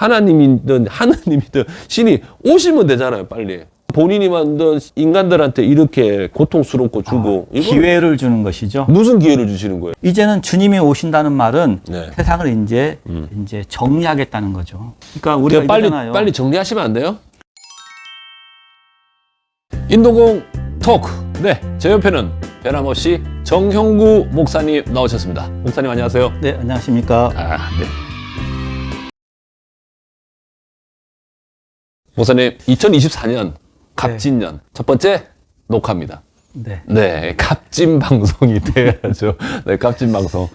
하나님이든 하느님이든 신이 오시면 되잖아요, 빨리. 본인이 만든 인간들한테 이렇게 고통스럽고 주고. 기회를 주는 것이죠. 무슨 기회를 주시는 거예요? 이제는 주님이 오신다는 말은 네. 세상을 이제 정리하겠다는 거죠. 그러니까 우리가 이러잖아요. 빨리 정리하시면 안 돼요? 인도공 토크. 네, 제 옆에는 변함없이 정형구 목사님 나오셨습니다. 목사님 안녕하세요. 네, 안녕하십니까. 네. 목사님, 2024년 갑진년 첫 번째 녹화입니다. 네. 네, 갑진 방송이 돼야죠. 네, 갑진 방송.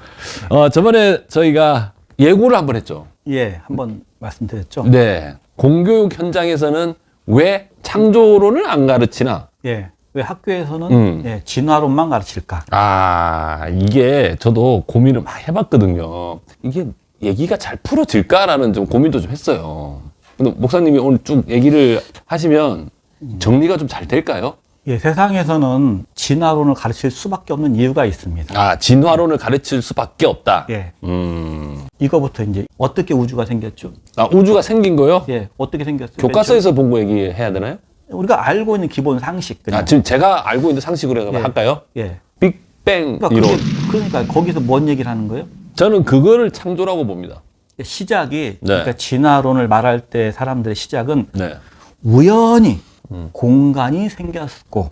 저번에 저희가 예고를 한번 했죠. 예, 한번 말씀드렸죠. 네, 공교육 현장에서는 왜 창조론을 안 가르치나? 예, 왜 학교에서는 진화론만 가르칠까? 이게 저도 고민을 많이 해봤거든요. 이게 얘기가 잘 풀어질까라는 좀 고민도 좀 했어요. 근데 목사님이 오늘 쭉 얘기를 하시면 정리가 좀 잘 될까요? 예, 세상에서는 진화론을 가르칠 수밖에 없는 이유가 있습니다. 진화론을 가르칠 수밖에 없다. 예. 이거부터 이제 어떻게 우주가 생겼죠? 우주가 생긴 거요? 예, 어떻게 생겼어요? 교과서에서 본 거 얘기해야 되나요? 우리가 알고 있는 기본 상식. 그냥. 지금 제가 알고 있는 상식으로 할까요? 예. 빅뱅 그러니까 이론. 그러니까 거기서 뭔 얘기를 하는 거예요? 저는 그거를 창조라고 봅니다. 시작이, 네. 그러니까 진화론을 말할 때 사람들의 시작은 네. 우연히 공간이 생겼고.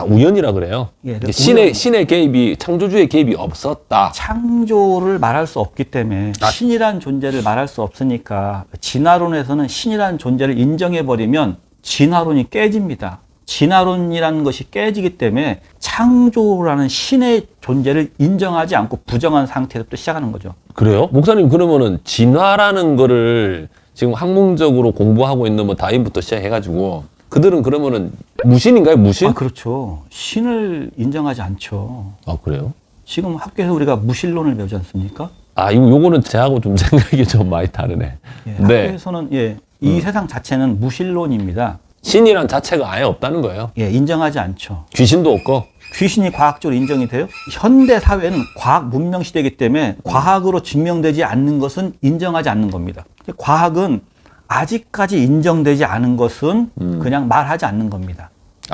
우연이라 그래요? 예, 신의 개입이, 창조주의 개입이 없었다. 창조를 말할 수 없기 때문에 신이란 존재를 말할 수 없으니까 진화론에서는 신이란 존재를 인정해버리면 진화론이 깨집니다. 진화론이라는 것이 깨지기 때문에 창조라는 신의 존재를 인정하지 않고 부정한 상태에서부터 시작하는 거죠. 그래요? 목사님, 그러면은 진화라는 거를 지금 학문적으로 공부하고 있는 뭐 다윈부터 시작해가지고 그들은 그러면은 무신인가요? 무신? 그렇죠. 신을 인정하지 않죠. 그래요? 지금 학교에서 우리가 무신론을 배우지 않습니까? 요거는 제하고 좀 생각이 좀 많이 다르네. 예, 네. 학교에서는 이 세상 자체는 무신론입니다. 신이란 자체가 아예 없다는 거예요. 예, 인정하지 않죠. 귀신도 없고. 귀신이 과학적으로 인정이 돼요? 현대 사회는 과학 문명 시대이기 때문에 과학으로 증명되지 않는 것은 인정하지 않는 겁니다. 과학은 아직까지 인정되지 않은 것은 그냥 말하지 않는 겁니다.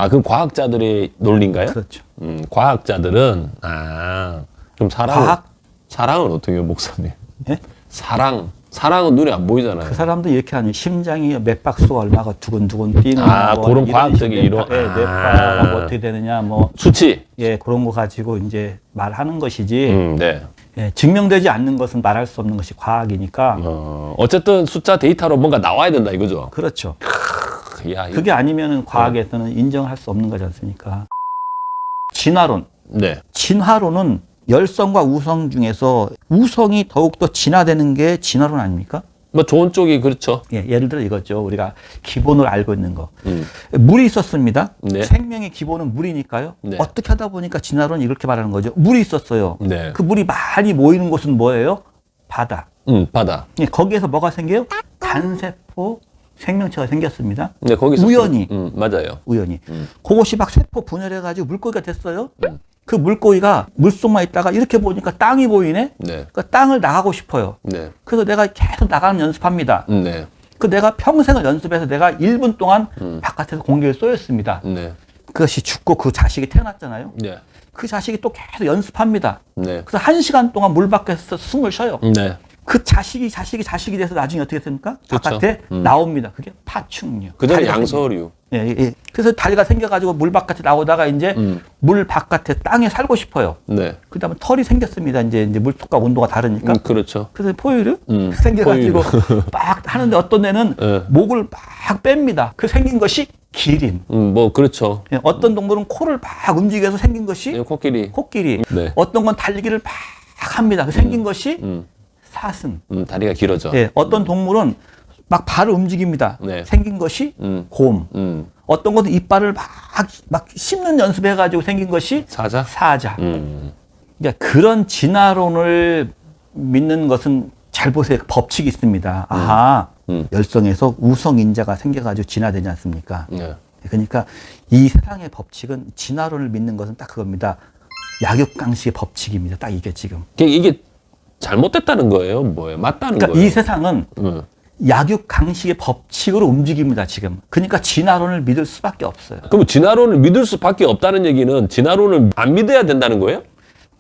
그럼 과학자들의 논리인가요? 그렇죠. 과학자들은 좀 사랑은 어떻게 해요, 목사님? 예? 사랑은 눈에 안 보이잖아요. 그 사람도 이렇게 하니 심장이 몇 박수가 얼마가 두근두근 뛰는 그런 과학적인 이론. 뇌파가 뭐 어떻게 되느냐 뭐 수치. 예, 그런 거 가지고 이제 말하는 것이지. 네. 예, 증명되지 않는 것은 말할 수 없는 것이 과학이니까. 어쨌든 숫자 데이터로 뭔가 나와야 된다 이거죠. 그렇죠. 야, 그게 아니면은 과학에서는 인정할 수 없는 거지 않습니까? 진화론. 네. 진화론은 열성과 우성 중에서 우성이 더욱더 진화되는 게 진화론 아닙니까? 뭐 좋은 쪽이 그렇죠. 예, 예를 들어 이거죠. 우리가 기본으로 알고 있는 거. 물이 있었습니다. 네. 생명의 기본은 물이니까요. 네. 어떻게 하다 보니까 진화론이 이렇게 말하는 거죠. 물이 있었어요. 네. 그 물이 많이 모이는 곳은 뭐예요? 바다. 바다. 예, 거기에서 뭐가 생겨요? 단세포 생명체가 생겼습니다. 네, 거기서 우연히. 맞아요. 우연히. 그것이 막 세포 분열해가지고 물고기가 됐어요. 그 물고기가 물속만 있다가 이렇게 보니까 땅이 보이네? 네. 그 땅을 나가고 싶어요. 네. 그래서 내가 계속 나가는 연습합니다. 네. 그 내가 평생을 연습해서 내가 1분 동안 바깥에서 공기를 쏘였습니다. 네. 그것이 죽고 그 자식이 태어났잖아요. 네. 그 자식이 또 계속 연습합니다. 네. 그래서 1시간 동안 물 밖에서 숨을 쉬어요. 네. 그 자식이 돼서 나중에 어떻게 됩니까? 그렇죠. 바깥에 나옵니다. 그게 파충류. 그 전에 다리가 양서류. 예. 그래서 다리가 생겨가지고 물 바깥에 나오다가 이제 물 바깥에 땅에 살고 싶어요. 네. 그 다음에 털이 생겼습니다. 이제 물속과 온도가 다르니까. 그렇죠. 그래서 포유류 생겨가지고 막 하는데 어떤 애는 네. 목을 막 뺍니다. 그 생긴 것이 기린. 뭐 그렇죠. 예, 어떤 동물은 코를 막 움직여서 생긴 것이 코끼리. 네. 어떤 건 달리기를 막 합니다. 그 생긴 것이 사슴. 다리가 길어져. 예, 어떤 동물은 막 발을 움직입니다. 네. 생긴 것이 곰. 어떤 것은 이빨을 막 씹는 연습해가지고 생긴 것이 사자. 그러니까 그런 진화론을 믿는 것은 잘 보세요. 법칙이 있습니다. 열성에서 우성인자가 생겨가지고 진화되지 않습니까? 네. 그러니까 이 세상의 법칙은 진화론을 믿는 것은 딱 그겁니다. 약육강식의 법칙입니다. 딱 이게 지금. 이게 잘못됐다는 거예요? 뭐예요? 맞다는 그러니까 거예요? 이 세상은 약육강식의 법칙으로 움직입니다, 지금. 그러니까 진화론을 믿을 수밖에 없어요. 그럼 진화론을 믿을 수밖에 없다는 얘기는 진화론을 안 믿어야 된다는 거예요?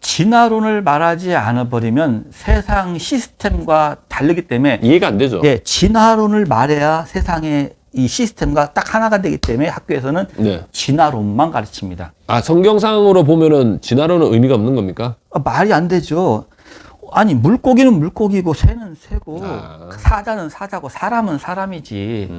진화론을 말하지 않아버리면 세상 시스템과 다르기 때문에 이해가 안 되죠. 예, 진화론을 말해야 세상의 이 시스템과 딱 하나가 되기 때문에 학교에서는 네. 진화론만 가르칩니다. 아, 성경상으로 보면은 진화론은 의미가 없는 겁니까? 말이 안 되죠. 아니, 물고기는 물고기고 새는 새고 아. 사자는 사자고 사람은 사람이지.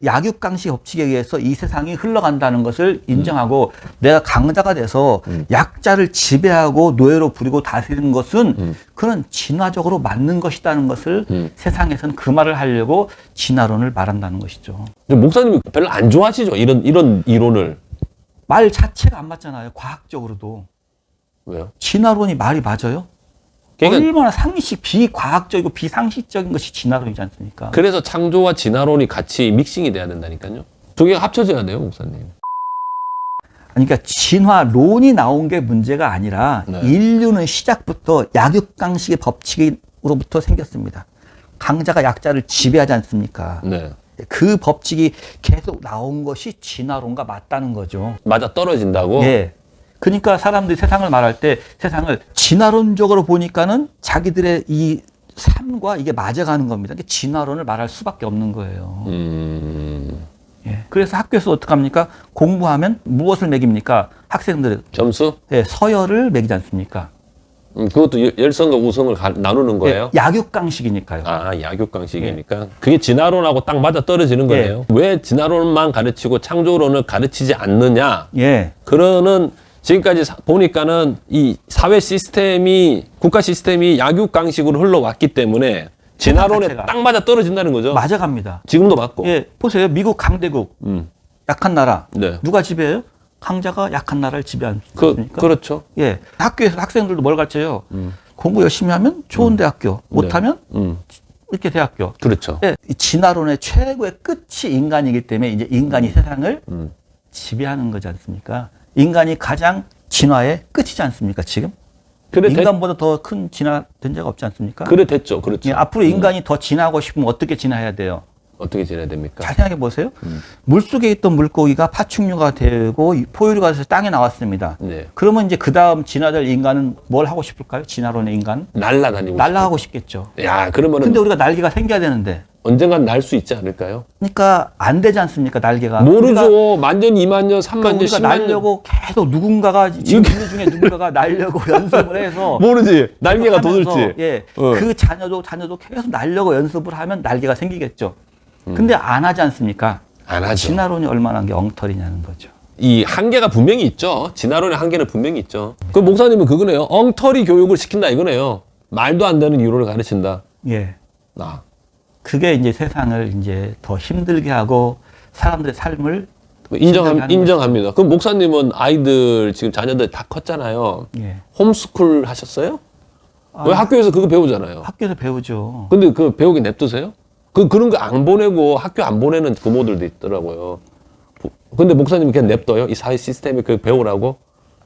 약육강식 법칙에 의해서 이 세상이 흘러간다는 것을 인정하고 내가 강자가 돼서 약자를 지배하고 노예로 부리고 다스리는 것은 그는 진화적으로 맞는 것이라는 것을 세상에서는 그 말을 하려고 진화론을 말한다는 것이죠. 목사님이 별로 안 좋아하시죠? 이런 이론을. 말 자체가 안 맞잖아요. 과학적으로도. 왜요? 진화론이 말이 맞아요? 그러니까 얼마나 비과학적이고 비상식적인 것이 진화론이지 않습니까? 그래서 창조와 진화론이 같이 믹싱이 돼야 된다니까요. 두 개가 합쳐져야 돼요, 목사님. 그러니까 진화론이 나온 게 문제가 아니라 네. 인류는 시작부터 약육강식의 법칙으로부터 생겼습니다. 강자가 약자를 지배하지 않습니까? 네. 그 법칙이 계속 나온 것이 진화론과 맞다는 거죠. 맞아 떨어진다고? 예. 그러니까 사람들이 세상을 말할 때 세상을 진화론적으로 보니까는 자기들의 이 삶과 이게 맞아가는 겁니다. 그러니까 진화론을 말할 수밖에 없는 거예요. 예. 그래서 학교에서 어떡합니까? 공부하면 무엇을 매깁니까? 학생들은 점수? 예, 서열을 매기지 않습니까? 그것도 열성과 우성을 나누는 거예요? 예, 약육강식이니까요. 아, 약육강식이니까. 그게 진화론하고 딱 맞아 떨어지는 거예요. 왜 진화론만 가르치고 창조론을 가르치지 않느냐? 예. 그러는 지금까지 보니까는 이 사회 시스템이, 국가 시스템이 약육강식으로 흘러왔기 때문에 진화론에 자체가. 딱 맞아 떨어진다는 거죠. 맞아갑니다. 지금도 맞고. 예, 보세요. 미국 강대국, 약한 나라. 네. 누가 지배해요? 강자가 약한 나라를 지배하지 않습니까? 그렇죠. 예. 학교에서 학생들도 뭘 가르쳐요? 공부 열심히 하면 좋은 대학교, 못하면 이렇게 대학교. 그렇죠. 예, 이 진화론의 최고의 끝이 인간이기 때문에 이제 인간이 세상을 지배하는 거지 않습니까? 인간이 가장 진화의 끝이지 않습니까, 지금? 그래, 인간보다 더 큰 진화된 적가 없지 않습니까? 그래 됐죠. 그렇죠. 예, 앞으로 인간이 더 진화하고 싶으면 어떻게 진화해야 돼요? 어떻게 지내야 됩니까? 잘 생각해 보세요. 물속에 있던 물고기가 파충류가 되고 포유류가 돼서 땅에 나왔습니다. 네. 그러면 이제 그 다음 진화될 인간은 뭘 하고 싶을까요? 진화론의 인간? 날라다니고. 날아가고 싶겠죠. 야, 그러면은 근데 우리가 날개가 생겨야 되는데. 언젠간 날 수 있지 않을까요? 그러니까 안 되지 않습니까, 날개가? 모르죠. 만 년, 2만 년, 3만 년, 우리가 10만 년. 날려고 계속 누군가가 지금 인류 중에 누군가가 날려고 연습을 해서 모르지. 날개가 하면서, 돋을지. 예, 어. 그 자녀도 계속 날려고 연습을 하면 날개가 생기겠죠. 근데 안 하지 않습니까? 안 하죠. 진화론이 얼마나 게 엉터리냐는 거죠. 이 한계가 분명히 있죠. 진화론의 한계는 분명히 있죠. 그 목사님은 그거네요. 엉터리 교육을 시킨다 이거네요. 말도 안 되는 이론을 가르친다. 예. 나. 그게 이제 세상을 이제 더 힘들게 하고 사람들의 삶을 인정합니다. 그럼 목사님은 아이들 지금 자녀들 다 컸잖아요. 예. 홈스쿨 하셨어요? 왜 학교에서 그거 배우잖아요. 학교에서 배우죠. 근데 그 배우게 냅두세요? 그런 거 안 보내고 학교 안 보내는 부모들도 있더라고요. 근데 목사님이 그냥 냅둬요? 이 사회 시스템이 그 배우라고?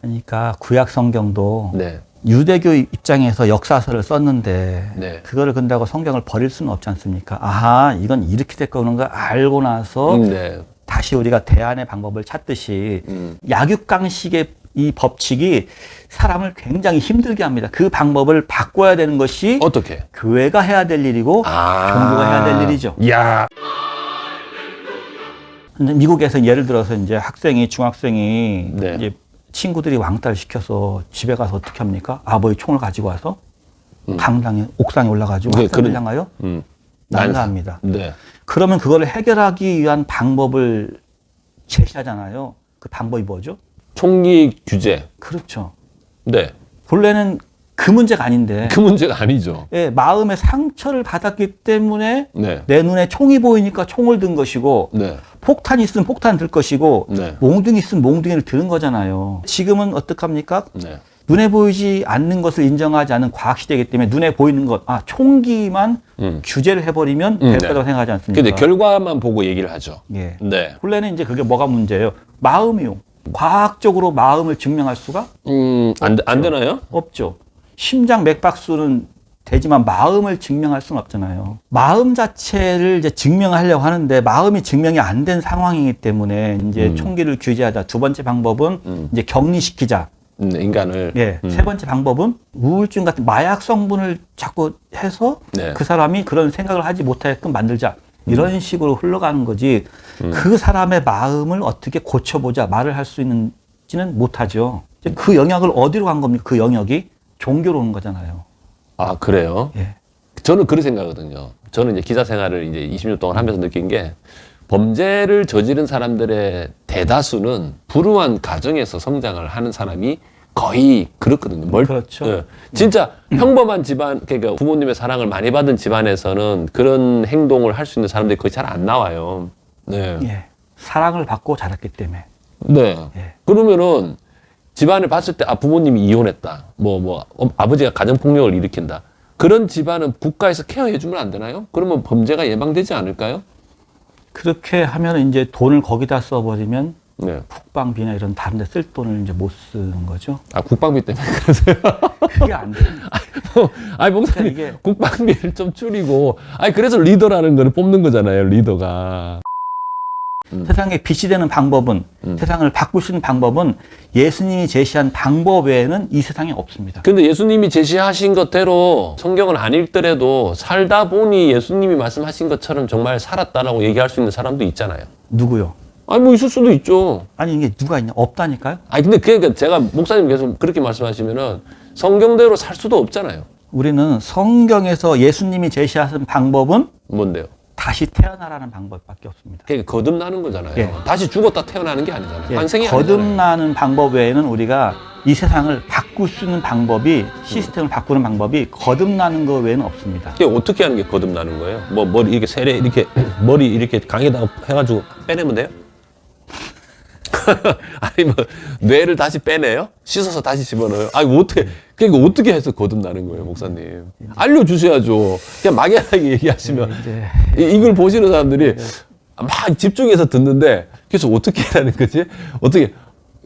그러니까 구약 성경도 네. 유대교 입장에서 역사서를 썼는데 네. 그거를 근다고 성경을 버릴 수는 없지 않습니까? 아하, 이건 이렇게 될 거는 걸 알고 나서 네. 다시 우리가 대안의 방법을 찾듯이 약육강식의 이 법칙이 사람을 굉장히 힘들게 합니다. 그 방법을 바꿔야 되는 것이 어떻게? 교회가 해야 될 일이고 종교가 해야 될 일이죠. 야. 근데 미국에서 예를 들어서 이제 중학생이 네. 이제 친구들이 왕따를 시켜서 집에 가서 어떻게 합니까? 아버지 총을 가지고 와서 강당에 옥상에 올라가지고 네, 학생을 향하여 난사합니다. 네. 그러면 그거를 해결하기 위한 방법을 제시하잖아요. 그 방법이 뭐죠? 총기 규제. 그렇죠. 네. 본래는 그 문제가 아닌데 그 문제가 아니죠. 예, 마음의 상처를 받았기 때문에 네. 내 눈에 총이 보이니까 총을 든 것이고 네. 폭탄이 있으면 폭탄 들 것이고 네. 몽둥이 있으면 몽둥이를 드는 거잖아요. 지금은 어떡합니까? 네. 눈에 보이지 않는 것을 인정하지 않은 과학시대이기 때문에 눈에 보이는 것, 총기만 규제를 해버리면 될 네. 거라고 생각하지 않습니까? 근데 결과만 보고 얘기를 하죠. 예. 네. 본래는 이제 그게 뭐가 문제예요? 마음이요. 과학적으로 마음을 증명할 수가 안 되나요? 없죠. 심장 맥박수는 되지만 마음을 증명할 수는 없잖아요. 마음 자체를 이제 증명하려고 하는데 마음이 증명이 안 된 상황이기 때문에 이제 총기를 규제하자. 두 번째 방법은 이제 격리시키자. 인간을. 예. 세 번째 방법은 우울증 같은 마약 성분을 자꾸 해서 네. 그 사람이 그런 생각을 하지 못하게끔 만들자. 이런 식으로 흘러가는 거지. 그 사람의 마음을 어떻게 고쳐보자 말을 할 수 있는지는 못하죠. 이제 그 영역을 어디로 간 겁니까? 그 영역이 종교로 오는 거잖아요. 아, 그래요? 예. 저는 그렇게 생각하거든요. 저는 이제 기자 생활을 이제 20년 동안 하면서 느낀 게 범죄를 저지른 사람들의 대다수는 불우한 가정에서 성장을 하는 사람이 거의 그렇거든요. 그렇죠. 예. 진짜 평범한 집안, 그러니까 부모님의 사랑을 많이 받은 집안에서는 그런 행동을 할 수 있는 사람들이 거의 잘 안 나와요. 네. 예. 사랑을 받고 자랐기 때문에. 네. 예. 그러면은 집안을 봤을 때, 아, 부모님이 이혼했다. 아버지가 가정폭력을 일으킨다. 그런 집안은 국가에서 케어해주면 안 되나요? 그러면 범죄가 예방되지 않을까요? 그렇게 하면 이제 돈을 거기다 써버리면 네. 국방비나 이런 다른 데 쓸 돈을 이제 못 쓰는 거죠. 아, 국방비 때문에 그러세요? 그게 안 됩니다. 아니, 목사님, 이게- 국방비를 좀 줄이고, 아니, 그래서 리더라는 거를 뽑는 거잖아요, 리더가. 세상에 빛이 되는 방법은 세상을 바꿀 수 있는 방법은 예수님이 제시한 방법 외에는 이 세상에 없습니다. 근데 예수님이 제시하신 것대로 성경을 안 읽더라도 살다 보니 예수님이 말씀하신 것처럼 정말 살았다라고 얘기할 수 있는 사람도 있잖아요. 누구요? 아니, 뭐 있을 수도 있죠. 아니 이게 누가 있냐? 없다니까요. 아니, 근데 그러니까 제가 목사님 계속 그렇게 말씀하시면은 성경대로 살 수도 없잖아요. 우리는 성경에서 예수님이 제시하신 방법은 뭔데요? 다시 태어나라는 방법밖에 없습니다. 그러니까 거듭나는 거잖아요. 예. 다시 죽었다 태어나는 게 아니잖아요. 예, 환생이 아니잖아요. 거듭나는 방법 외에는 우리가 이 세상을 바꿀 수 있는 방법이 시스템을 바꾸는 방법이 거듭나는 것 외에는 없습니다. 그게 어떻게 하는 게 거듭나는 거예요? 뭐 머리 이렇게 세례 이렇게 머리 이렇게 강에다가 해가지고 빼내면 돼요? 아니 뭐 뇌를 다시 빼내요? 씻어서 다시 집어넣어요? 아니 뭐 어떻게 그러니까 어떻게 해서 거듭나는 거예요, 목사님? 알려주셔야죠. 그냥 막연하게 얘기하시면 이제 이걸 보시는 사람들이 막 집중해서 듣는데 그래서 어떻게 하는 거지? 어떻게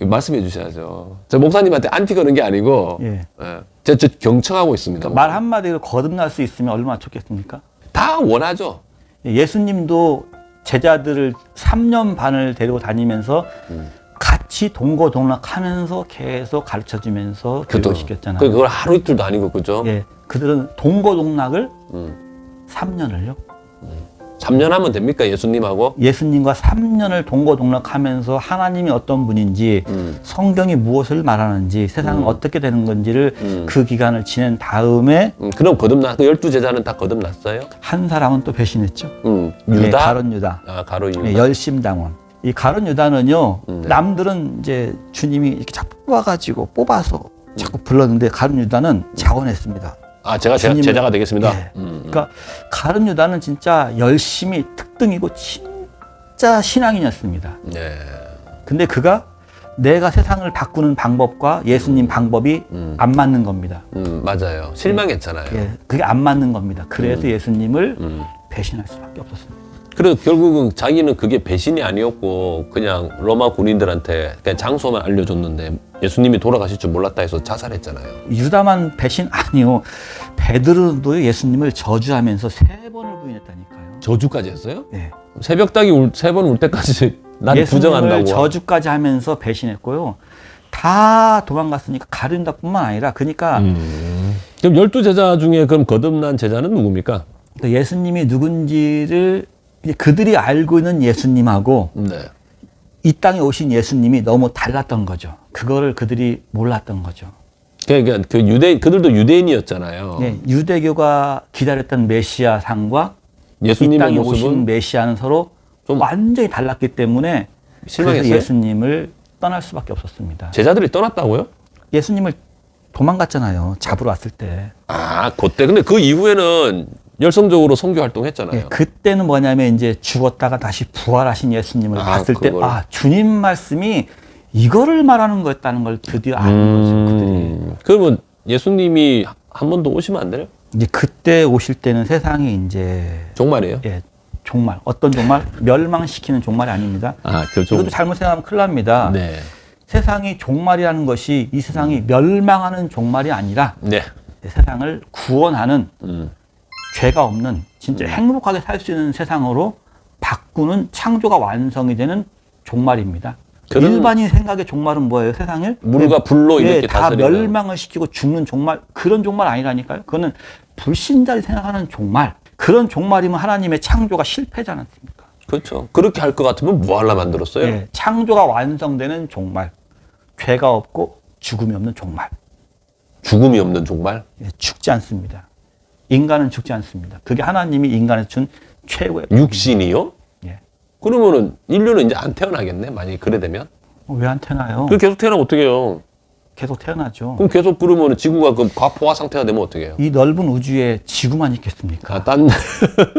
말씀해 주셔야죠. 저 목사님한테 안티 거는 게 아니고 예. 저 경청하고 있습니다. 말 한마디로 거듭날 수 있으면 얼마나 좋겠습니까? 다 원하죠. 예수님도 제자들을 3년 반을 데리고 다니면서 같이 동고동락하면서 계속 가르쳐주면서 교육을 시켰잖아요. 그걸 하루 이틀도 아니고 그죠? 예, 그들은 동고동락을 3년을요. 3년 하면 됩니까 예수님하고? 예수님과 3년을 동고동락하면서 하나님이 어떤 분인지 성경이 무엇을 말하는지 세상은 어떻게 되는 건지를 그 기간을 지낸 다음에 그럼 거듭나 그 12제자는 다 거듭났어요? 한 사람은 또 배신했죠. 유다? 예, 가론 유다. 아 가론 유다. 예, 열심당원. 이 가론 유다는요, 남들은 이제 주님이 이렇게 자꾸 뽑아서 자꾸 불렀는데 가론 유다는 자원했습니다. 아 제가 주님을- 제자가 되겠습니다. 예. 그러니까 가론 유다는 진짜 열심히 특등이고 진짜 신앙인이었습니다. 네. 근데 그가 내가 세상을 바꾸는 방법과 예수님 방법이 안 맞는 겁니다. 맞아요. 실망했잖아요. 예, 그게 안 맞는 겁니다. 그래서 예수님을 배신할 수밖에 없었습니다. 그래서 결국은 자기는 그게 배신이 아니었고 그냥 로마 군인들한테 그냥 장소만 알려줬는데 예수님이 돌아가실 줄 몰랐다 해서 자살했잖아요. 유다만 배신 아니요. 베드로도 예수님을 저주하면서 3번을 부인했다니까요. 저주까지 했어요? 예. 새벽 닭이 3번 울 때까지 난 예수님을 부정한다고. 저주까지 하면서 배신했고요. 다 도망갔으니까 가룟유다뿐만 아니라 그러니까 그럼 12제자 중에 그럼 거듭난 제자는 누굽니까? 예수님이 누군지를 이제 그들이 알고 있는 예수님하고 네. 이 땅에 오신 예수님이 너무 달랐던 거죠. 그거를 그들이 몰랐던 거죠. 그러니까 그 그들도 유대인이었잖아요. 예, 유대교가 기다렸던 메시아 상과 이 예수님의 땅에 오신 모습은 메시아는 서로 좀 완전히 달랐기 때문에 그래서 실망했어요? 예수님을 떠날 수밖에 없었습니다. 제자들이 떠났다고요? 예수님을 도망갔잖아요. 잡으러 왔을 때. 아, 그때. 근데 그 이후에는 열성적으로 선교 활동했잖아요. 예, 그때는 뭐냐면 이제 죽었다가 다시 부활하신 예수님을 아, 봤을 때, 그걸. 아, 주님 말씀이 이거를 말하는 거였다는 걸 드디어 아는 거죠, 그들이. 그러면 예수님이 한 번 더 오시면 안 돼요? 이제 그때 오실 때는 세상이 이제, 종말이에요? 예, 종말. 어떤 종말? 멸망시키는 종말이 아닙니다. 아, 결정. 이것도 잘못 생각하면 큰일 납니다. 네. 세상이 종말이라는 것이 이 세상이 멸망하는 종말이 아니라, 네. 세상을 구원하는 죄가 없는 진짜 행복하게 살 수 있는 세상으로 바꾸는 창조가 완성이 되는 종말입니다. 일반인 생각의 종말은 뭐예요? 세상을 물과 불로 이렇게 다 다스리는. 멸망을 시키고 죽는 종말, 그런 종말 아니라니까요. 그거는 불신자들이 생각하는 종말. 그런 종말이면 하나님의 창조가 실패지 않았습니까? 그렇죠. 그렇게 할 것 같으면 뭐하려 만들었어요? 예, 창조가 완성되는 종말. 죄가 없고 죽음이 없는 종말. 죽음이 없는 종말? 예, 죽지 않습니다. 인간은 죽지 않습니다. 그게 하나님이 인간에 준 최고의 육신이요? 예. 그러면은 인류는 이제 안 태어나겠네. 만약에 그래 되면. 왜 안 태어나요? 그 계속 태어나면 어떻게 해요? 계속 태어나죠. 그럼 계속 그러면은 지구가 그 과포화 상태가 되면 어떻게 해요? 이 넓은 우주에 지구만 있겠습니까? 딴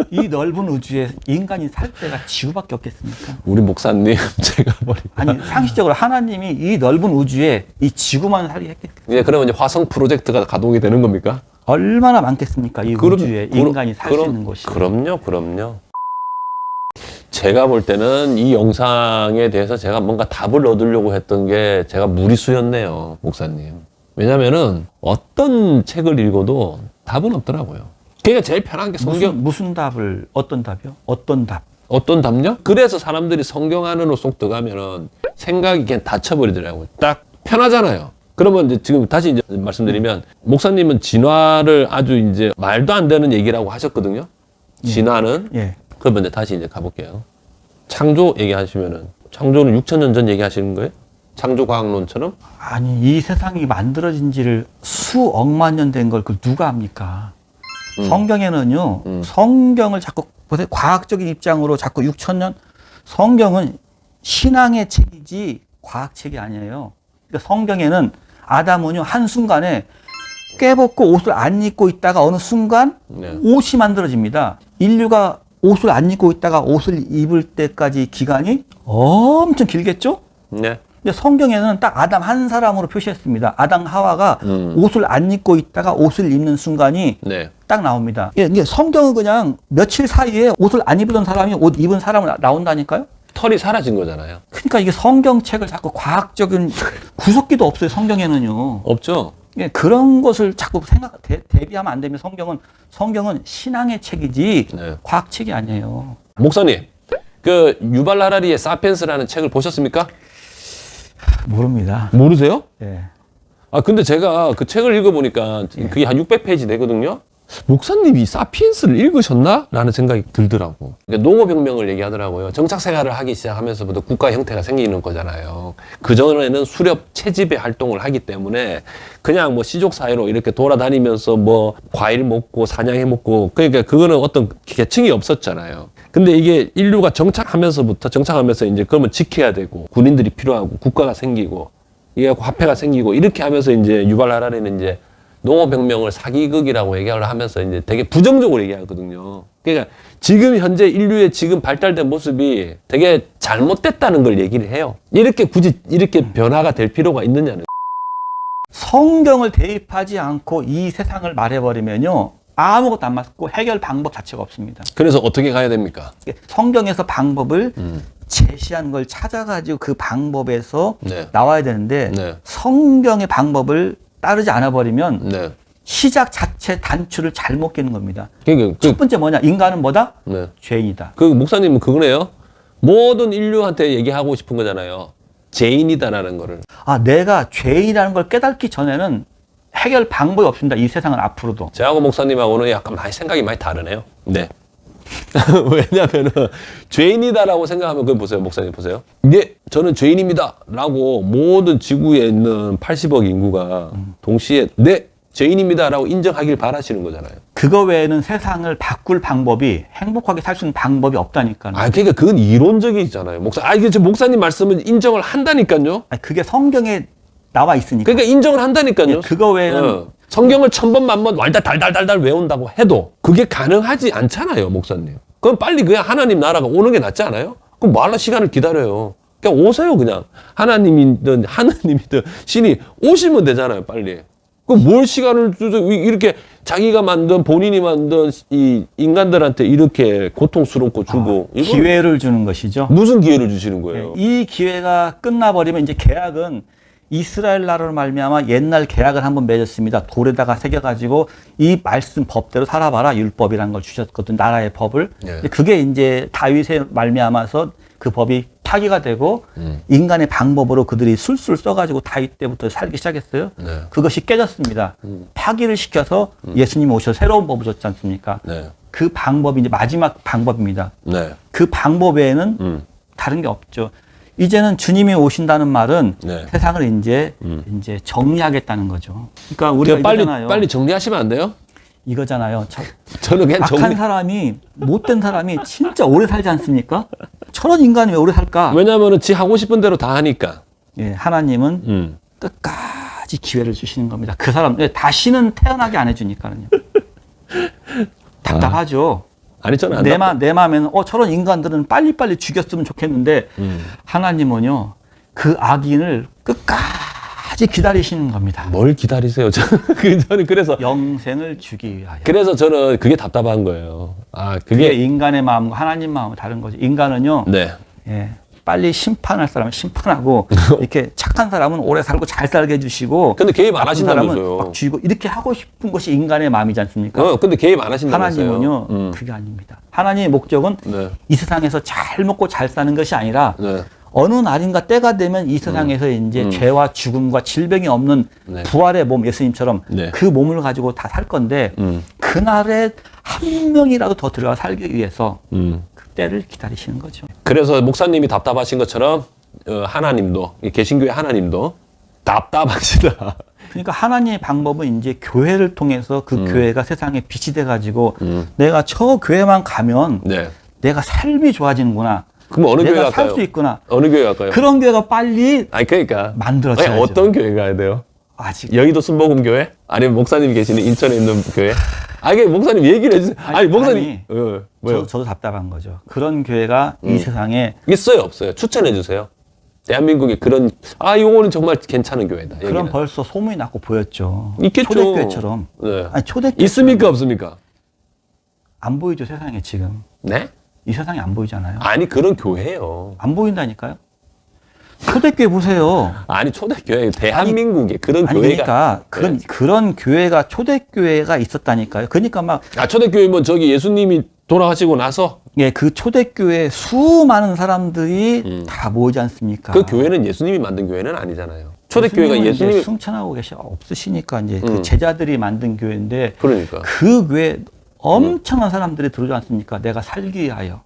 이 넓은 우주에 인간이 살 때가 지구밖에 없겠습니까? 우리 목사님 제가 버리고. 아니, 상식적으로 하나님이 이 넓은 우주에 이 지구만 살게 했겠습니까? 예, 그러면 이제 화성 프로젝트가 가동이 되는 겁니까? 얼마나 많겠습니까? 이 우주에 인간이 살 수 있는 곳이. 그럼요. 제가 볼 때는 이 영상에 대해서 제가 뭔가 답을 얻으려고 했던 게 제가 무리수였네요, 목사님. 왜냐면은 어떤 책을 읽어도 답은 없더라고요. 그러니까 제일 편한 게 성경. 무슨 답을, 어떤 답이요? 어떤 답? 어떤 답요? 그래서 사람들이 성경 안으로 쏙 들어가면은 생각이 그냥 닫혀버리더라고요. 딱 편하잖아요. 그러면 이제 지금 다시 이제 말씀드리면 목사님은 진화를 아주 이제 말도 안 되는 얘기라고 하셨거든요. 진화는. 예. 그러면 이제 다시 이제 가볼게요. 창조 얘기하시면은 창조는 6,000년 전 얘기하시는 거예요? 창조 과학론처럼? 아니, 이 세상이 만들어진 지를 수억만 년 된 걸 그걸 누가 합니까? 성경에는요, 성경을 자꾸 보세요. 과학적인 입장으로 자꾸 6,000년? 성경은 신앙의 책이지 과학책이 아니에요. 그러니까 성경에는 아담은요, 한순간에 꿰벗고 옷을 안 입고 있다가 어느 순간 네. 옷이 만들어집니다. 인류가 옷을 안 입고 있다가 옷을 입을 때까지 기간이 엄청 길겠죠? 네. 근데 성경에는 딱 아담 한 사람으로 표시했습니다. 아담 하와가 옷을 안 입고 있다가 옷을 입는 순간이 네. 딱 나옵니다. 이게 성경은 그냥 며칠 사이에 옷을 안 입던 사람이 옷 입은 사람을 나온다니까요? 털이 사라진 거잖아요. 그러니까 이게 성경책을 자꾸 과학적인 구석기도 없어요, 성경에는요. 없죠? 예, 그런 것을 자꾸 대비하면 안 되면 성경은 신앙의 책이지 네. 과학책이 아니에요. 목사님, 그 유발 하라리의 사피엔스라는 책을 보셨습니까? 모릅니다. 모르세요? 예. 아, 근데 제가 그 책을 읽어보니까 그게 한 600페이지 되거든요? 목사님이 사피엔스를 읽으셨나? 라는 생각이 들더라고. 그러니까 농업혁명을 얘기하더라고요. 정착생활을 하기 시작하면서부터 국가 형태가 생기는 거잖아요. 그전에는 수렵 채집의 활동을 하기 때문에 그냥 뭐 시족사회로 이렇게 돌아다니면서 뭐 과일 먹고 사냥해 먹고 그러니까 그거는 어떤 계층이 없었잖아요. 근데 이게 인류가 정착하면서 이제 그러면 지켜야 되고 군인들이 필요하고 국가가 생기고 이게 화폐가 생기고 이렇게 하면서 이제 유발 하라리는 이제 농업혁명을 사기극이라고 얘기를 하면서 이제 되게 부정적으로 얘기하거든요. 그러니까 지금 현재 인류의 지금 발달된 모습이 되게 잘못됐다는 걸 얘기를 해요. 이렇게 굳이 이렇게 변화가 될 필요가 있느냐는. 성경을 대입하지 않고 이 세상을 말해버리면요, 아무것도 안 맞고 해결 방법 자체가 없습니다. 그래서 어떻게 가야 됩니까? 성경에서 방법을 제시한 걸 찾아가지고 그 방법에서 네. 나와야 되는데 네. 성경의 방법을 따르지 않아 버리면 네. 시작 자체 단추를 잘못 끼는 겁니다. 그러니까 첫 번째 뭐냐? 인간은 뭐다? 네. 죄인이다. 그 목사님은 그거네요. 모든 인류한테 얘기하고 싶은 거잖아요. 죄인이다라는 거를. 아, 내가 죄인이라는 걸 깨닫기 전에는 해결 방법이 없습니다. 이 세상은 앞으로도. 저하고 목사님하고는 약간 생각이 많이 다르네요. 네. 왜냐면은 죄인이다라고 생각하면 그걸 보세요. 목사님 보세요. 네, 저는 죄인입니다 라고 모든 지구에 있는 80억 인구가 동시에 네, 죄인입니다 라고 인정하길 바라시는 거잖아요. 그거 외에는 세상을 바꿀 방법이, 행복하게 살 수 있는 방법이 없다니까요. 아, 그러니까 그건 이론적이잖아요. 이게 지금 목사님 말씀은 인정을 한다니까요. 아니, 그게 성경에 나와 있으니까. 그러니까 인정을 한다니까요. 예, 그거 외에는 성경을 1000번 만번 왈다 달달달달 외운다고 해도 그게 가능하지 않잖아요, 목사님. 그럼 빨리 그냥 하나님 나라가 오는 게 낫지 않아요? 그럼 뭐하러 시간을 기다려요? 그냥 오세요, 그냥. 하나님이든 신이 오시면 되잖아요, 빨리. 그럼 뭘 시간을 주죠? 이렇게 자기가 본인이 만든 이 인간들한테 이렇게 고통스럽고 주고. 이거는 기회를 주는 것이죠. 무슨 기회를 주시는 거예요? 이 기회가 끝나버리면 이제 계약은 이스라엘 나라로 말미암아 옛날 계약을 한번 맺었습니다. 돌에다가 새겨가지고 이 말씀 법대로 살아봐라 율법이라는 걸 주셨거든 나라의 법을. 네. 그게 이제 다윗의 말미암아서 그 법이 파기가 되고 인간의 방법으로 그들이 술술 써가지고 다윗 때부터 살기 시작했어요. 네. 그것이 깨졌습니다. 파기를 시켜서 예수님이 오셔서 새로운 법을 줬지 않습니까? 네. 그 방법이 이제 마지막 방법입니다. 네. 그 방법 외에는 다른 게 없죠. 이제는 주님이 오신다는 말은 네. 세상을 이제 정리하겠다는 거죠. 그러니까 우리가 이거잖아요. 빨리 정리하시면 안 돼요? 이거잖아요. 저는 그냥 악한 사람이 못된 사람이 진짜 오래 살지 않습니까? 저런 인간이 왜 오래 살까? 왜냐면은 지 하고 싶은 대로 다 하니까. 예, 하나님은 끝까지 기회를 주시는 겁니다. 그 사람 다시는 태어나게 안 해주니까는요. 답답하죠. 아니 저는 안 내 마음에는 저런 인간들은 빨리빨리 죽였으면 좋겠는데 하나님은요 그 악인을 끝까지 기다리시는 겁니다. 뭘 기다리세요? 저는 그래서 영생을 주기 위하여. 그래서 저는 그게 답답한 거예요. 아 그게 그게 인간의 마음과 하나님 마음은 다른 거죠. 인간은요 네. 예, 빨리 심판할 사람은 심판하고 이렇게 착한 사람은 오래 살고 잘 살게 해주시고 근데 개입 안 나쁜 사람은 하신다면서요. 막 죽이고 이렇게 하고 싶은 것이 인간의 마음이지 않습니까? 근데 개입 안 하신다면서요. 하나님은요 그게 아닙니다. 하나님의 목적은 네. 이 세상에서 잘 먹고 잘 사는 것이 아니라 네. 어느 날인가 때가 되면 이 세상에서 이제 죄와 죽음과 질병이 없는 네. 부활의 몸 예수님처럼 네. 그 몸을 가지고 다 살 건데 그날에 한 명이라도 더 들어가 살기 위해서 그 때를 기다리시는 거죠. 그래서 목사님이 답답하신 것처럼 하나님도 이 개신교의 하나님도 답답하시다. 그러니까 하나님의 방법은 이제 교회를 통해서 그 교회가 세상에 빛이 돼가지고 내가 저 교회만 가면 네. 내가 삶이 좋아지는구나. 그럼 어느 교회 내가 갈까요? 살 수 있구나. 어느 교회 갈까요? 그런 교회가 빨리 아니 그러니까 만들어져야죠. 아니, 어떤 교회 가야 돼요? 아직 여의도 순복음 교회? 아니면 목사님이 계시는 인천에 있는 교회? 이게 목사님 얘기를 해주세요. 아니 목사님 왜요? 저도 답답한 거죠. 그런 교회가 이 세상에 있어요 없어요? 추천해 주세요. 대한민국에 그런 이거는 정말 괜찮은 교회다. 그럼 여기는. 벌써 소문이 났고 보였죠. 있겠죠. 초대교회처럼. 네. 아니 초대교회 있습니까 없습니까? 안 보이죠 세상에 지금. 네? 이 세상에 안 보이잖아요. 아니 그런 교회예요. 안 보인다니까요. 초대교회 보세요. 아니 초대교회 대한민국에 그런 아니 교회가 그러니까 그런 교회가 초대교회가 있었다니까요. 그러니까 막 초대교회면 저기 예수님이 돌아가시고 나서 예, 그 초대교회 수많은 사람들이 다 모이지 않습니까? 그 교회는 예수님이 만든 교회는 아니잖아요. 초대교회가 이제 예수님이 승천하고 없으시니까 이제 그 제자들이 만든 교회인데 그러니까 그 교회 엄청난 사람들이 들어오지 않습니까? 내가 살기 위하여.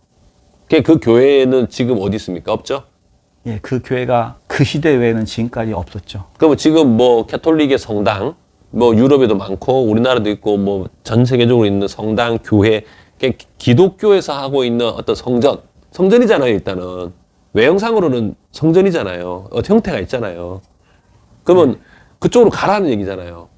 그 교회는 지금 어디 있습니까? 없죠? 예, 그 교회가 그 시대 외에는 지금까지 없었죠. 그러면 지금 뭐 캐톨릭의 성당, 뭐 유럽에도 많고 우리나라도 있고 뭐 전 세계적으로 있는 성당, 교회, 기독교에서 하고 있는 어떤 성전이잖아요. 일단은 외형상으로는 성전이잖아요. 형태가 있잖아요. 그러면 그쪽으로 가라는 얘기잖아요.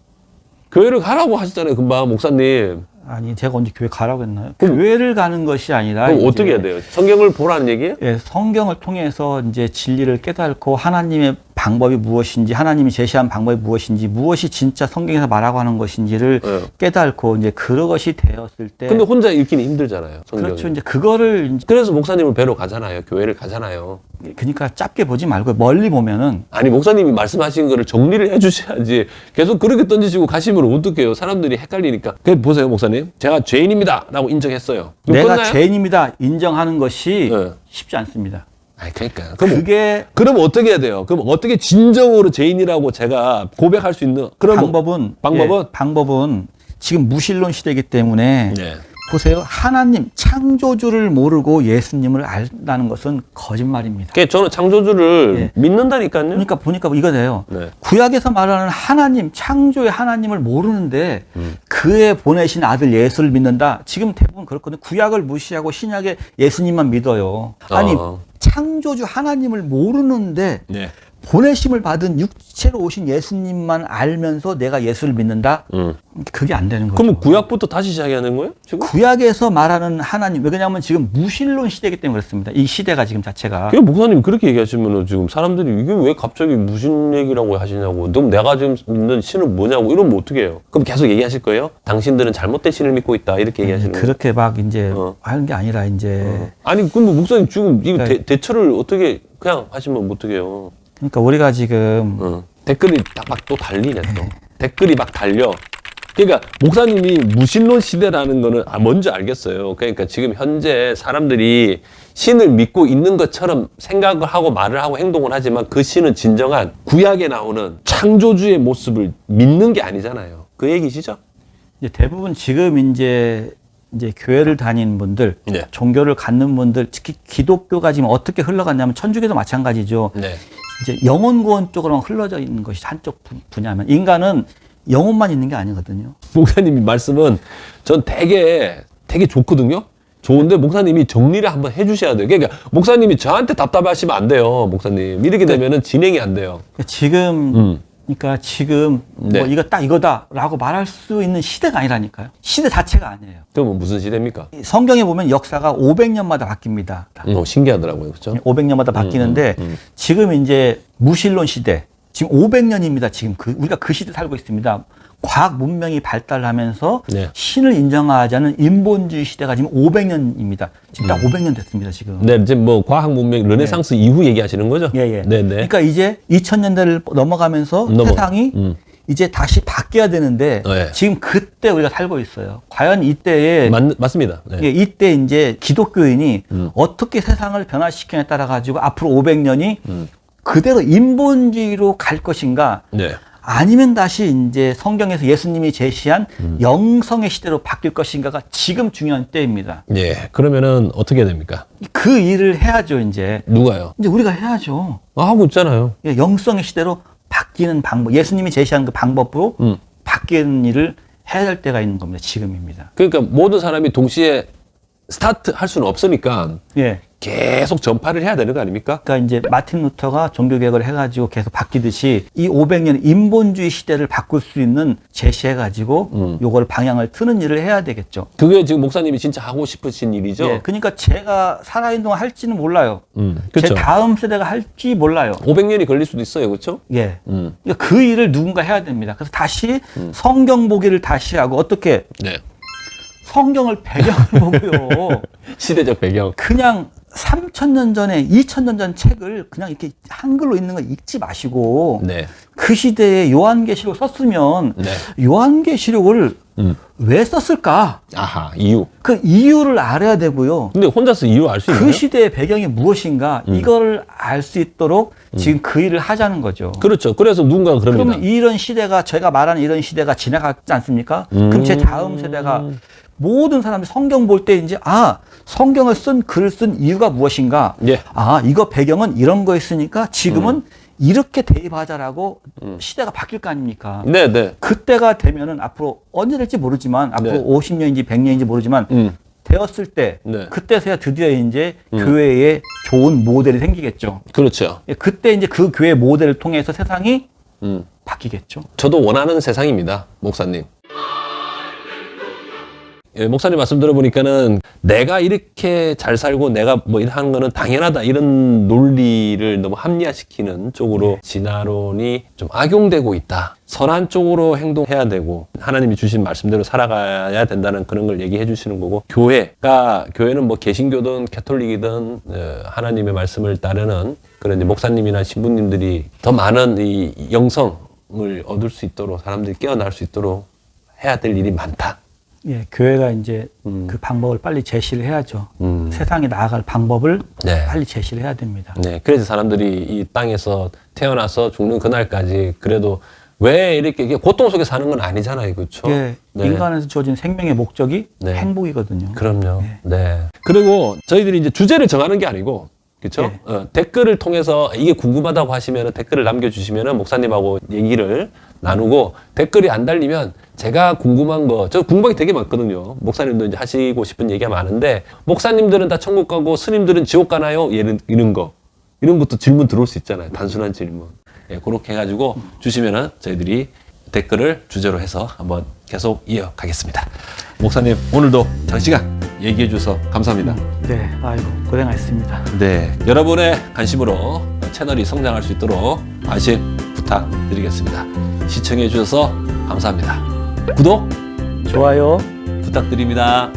교회를 가라고 하셨잖아요. 금방 목사님. 아니 제가 언제 교회 가라고 했나요? 교회를 가는 것이 아니라 그럼 이제 어떻게 해야 돼요? 성경을 보라는 얘기예요? 예, 성경을 통해서 이제 진리를 깨닫고 하나님의 방법이 무엇인지, 하나님이 제시한 방법이 무엇인지, 무엇이 진짜 성경에서 말하고 하는 것인지를 네. 깨닫고 이제 그것이 되었을 때. 근데 혼자 읽기는 힘들잖아요. 성경이. 그렇죠. 이제 그거를 이제 그래서 목사님을 뵈러 가잖아요. 교회를 가잖아요. 그러니까 짧게 보지 말고 멀리 보면은 아니 목사님이 말씀하신 거를 정리를 해주셔야지 계속 그렇게 던지시고 가시면 어떡해요. 사람들이 헷갈리니까. 보세요 목사님. 제가 죄인입니다 라고 인정했어요. 내가 끝나요? 죄인입니다 인정하는 것이 네. 쉽지 않습니다. 아니 그러니까. 그럼 어떻게 해야 돼요? 그럼 어떻게 진정으로 죄인이라고 제가 고백할 수 있는 그런 방법은 지금 무신론 시대이기 때문에 네. 보세요. 하나님 창조주를 모르고 예수님을 안다는 것은 거짓말입니다. 그러니까 저는 창조주를 예. 믿는다니까요. 그러니까 보니까 이거네요. 네. 구약에서 말하는 하나님, 창조의 하나님을 모르는데 그의 보내신 아들 예수를 믿는다. 지금 대부분 그렇거든요. 구약을 무시하고 신약의 예수님만 믿어요. 아니 창조주 하나님을 모르는데 네. 보내심을 받은 육체로 오신 예수님만 알면서 내가 예수를 믿는다? 그게 안 되는 거죠. 그럼 구약부터 다시 시작하는 거예요? 지금? 구약에서 말하는 하나님, 왜냐하면 지금 무신론 시대이기 때문에 그렇습니다. 이 시대가 지금 자체가. 그 목사님 그렇게 얘기하시면은 지금 사람들이 이게 왜 갑자기 무슨 얘기라고 하시냐고, 그럼 내가 지금 믿는 신은 뭐냐고 이러면 어떻게 해요? 그럼 계속 얘기하실 거예요? 당신들은 잘못된 신을 믿고 있다 이렇게 얘기하시는 거예요? 그렇게 막 이제 하는 게 아니라 이제. 아니 근데 목사님 지금 이거 그러니까 대처를 어떻게 그냥 하시면 어떻게 해요? 그러니까 우리가 지금 댓글이 딱 막 또 달리네 또. 댓글이 막 달려. 그러니까 목사님이 무신론 시대라는 거는 뭔지 알겠어요. 그러니까 지금 현재 사람들이 신을 믿고 있는 것처럼 생각을 하고 말을 하고 행동을 하지만 그 신은 진정한 구약에 나오는 창조주의 모습을 믿는 게 아니잖아요. 그 얘기시죠? 이제 대부분 지금 이제 교회를 다니는 분들, 네. 종교를 갖는 분들, 특히 기독교가 지금 어떻게 흘러갔냐면 천주교도 마찬가지죠. 네. 이제 영혼 구원 쪽으로만 흘러져 있는 것이 한쪽 분야면 인간은 영혼만 있는 게 아니거든요. 목사님이 말씀은 전 되게 좋거든요. 좋은데 목사님이 정리를 한번 해주셔야 돼요. 그러니까 목사님이 저한테 답답하시면 안 돼요. 목사님 이렇게 되면은 진행이 안 돼요. 그러니까 지금 네. 뭐 이거 딱 이거다라고 말할 수 있는 시대가 아니라니까요. 시대 자체가 아니에요. 그러면 무슨 시대입니까? 성경에 보면 역사가 500년마다 바뀝니다. 신기하더라고요, 그렇죠? 500년마다 바뀌는데 지금 이제 무신론 시대, 지금 500년입니다. 지금 우리가 그 시대 살고 있습니다. 과학 문명이 발달하면서 네. 신을 인정하지 않은 인본주의 시대가 지금 500년입니다. 지금 딱 500년 됐습니다. 지금. 네, 이제 뭐 과학 문명 르네상스 이후 얘기하시는 거죠? 예. 네, 네. 그러니까 이제 2000년대를 넘어가면서 세상이 이제 다시 바뀌어야 되는데 네. 지금 그때 우리가 살고 있어요. 과연 이때에 맞습니다. 네. 예, 이때 이제 기독교인이 어떻게 세상을 변화시키냐에 따라 가지고 앞으로 500년이 그대로 인본주의로 갈 것인가? 네. 아니면 다시 이제 성경에서 예수님이 제시한 영성의 시대로 바뀔 것인가가 지금 중요한 때입니다. 예. 그러면은 어떻게 해야 됩니까? 그 일을 해야죠, 이제. 누가요? 이제 우리가 해야죠. 하고 있잖아요. 예, 영성의 시대로 바뀌는 방법, 예수님이 제시한 그 방법으로 바뀌는 일을 해야 될 때가 있는 겁니다. 지금입니다. 그러니까 모든 사람이 동시에 스타트 할 수는 없으니까 예. 계속 전파를 해야 되는 거 아닙니까? 그러니까 이제 마틴 루터가 종교개혁을 해가지고 계속 바뀌듯이 이 500년 인본주의 시대를 바꿀 수 있는 제시해가지고 요걸 방향을 트는 일을 해야 되겠죠. 그게 지금 목사님이 진짜 하고 싶으신 일이죠? 예, 그러니까 제가 살아있는 동안 할지는 몰라요. 그렇죠. 제 다음 세대가 할지 몰라요. 500년이 걸릴 수도 있어요. 그렇죠? 예. 그러니까 그 일을 누군가 해야 됩니다. 그래서 다시 성경 보기를 다시 하고 어떻게 네. 성경을 배경을 보고요. 시대적 배경. 그냥 3,000년 전에 2,000년 전 책을 그냥 이렇게 한글로 있는 거 읽지 마시고 네. 그 시대에 요한계시록 썼으면 네. 요한계시록을 왜 썼을까? 아하, 이유. 그 이유를 알아야 되고요. 근데 혼자서 이유 알 수 있나요? 그 시대의 배경이 무엇인가 이걸 알 수 있도록 지금 그 일을 하자는 거죠. 그렇죠. 그래서 누군가가 그럽니다. 그러면 이런 시대가 제가 말하는 이런 시대가 지나갔지 않습니까? 그럼 제 다음 세대가 모든 사람이 성경 볼 때 이제 성경을 글을 쓴 이유가 무엇인가? 예. 이거 배경은 이런 거였으니까 지금은 이렇게 대입하자라고 시대가 바뀔 거 아닙니까? 네, 네. 그때가 되면은 앞으로 언제 될지 모르지만 앞으로 네. 50년인지 100년인지 모르지만 되었을 때 네. 그때서야 드디어 이제 교회에 좋은 모델이 생기겠죠. 그렇죠. 예, 그때 이제 그 교회 모델을 통해서 세상이 바뀌겠죠. 저도 원하는 세상입니다, 목사님. 예, 목사님 말씀 들어보니까는 내가 이렇게 잘 살고 내가 뭐 하는 거는 당연하다 이런 논리를 너무 합리화시키는 쪽으로 진화론이 좀 악용되고 있다. 선한 쪽으로 행동해야 되고 하나님이 주신 말씀대로 살아가야 된다는 그런 걸 얘기해 주시는 거고 교회는 뭐 개신교든 캐톨릭이든 하나님의 말씀을 따르는 그런 이제 목사님이나 신부님들이 더 많은 이 영성을 얻을 수 있도록 사람들이 깨어날 수 있도록 해야 될 일이 많다. 예, 교회가 이제 그 방법을 빨리 제시를 해야죠. 세상에 나아갈 방법을 네. 빨리 제시를 해야 됩니다. 네, 그래서 사람들이 이 땅에서 태어나서 죽는 그날까지 그래도 왜 이렇게 고통 속에 사는 건 아니잖아요, 그렇죠? 예, 네. 인간에서 주어진 생명의 목적이 네. 행복이거든요. 그럼요. 네. 그리고 저희들이 이제 주제를 정하는 게 아니고, 그렇죠? 네. 댓글을 통해서 이게 궁금하다고 하시면 댓글을 남겨주시면 목사님하고 얘기를 나누고 댓글이 안 달리면 제가 궁금한 거, 저 궁금한 게 되게 많거든요. 목사님도 이제 하시고 싶은 얘기가 많은데 목사님들은 다 천국 가고 스님들은 지옥 가나요? 이런 것도 질문 들어올 수 있잖아요. 단순한 질문. 예, 그렇게 해가지고 주시면은 저희들이 댓글을 주제로 해서 한번 계속 이어가겠습니다. 목사님 오늘도 장시간 얘기해 주셔서 감사합니다. 네, 아이고 고생하셨습니다. 네, 여러분의 관심으로 채널이 성장할 수 있도록 관심 부탁드리겠습니다. 시청해 주셔서 감사합니다. 구독, 좋아요. 부탁드립니다.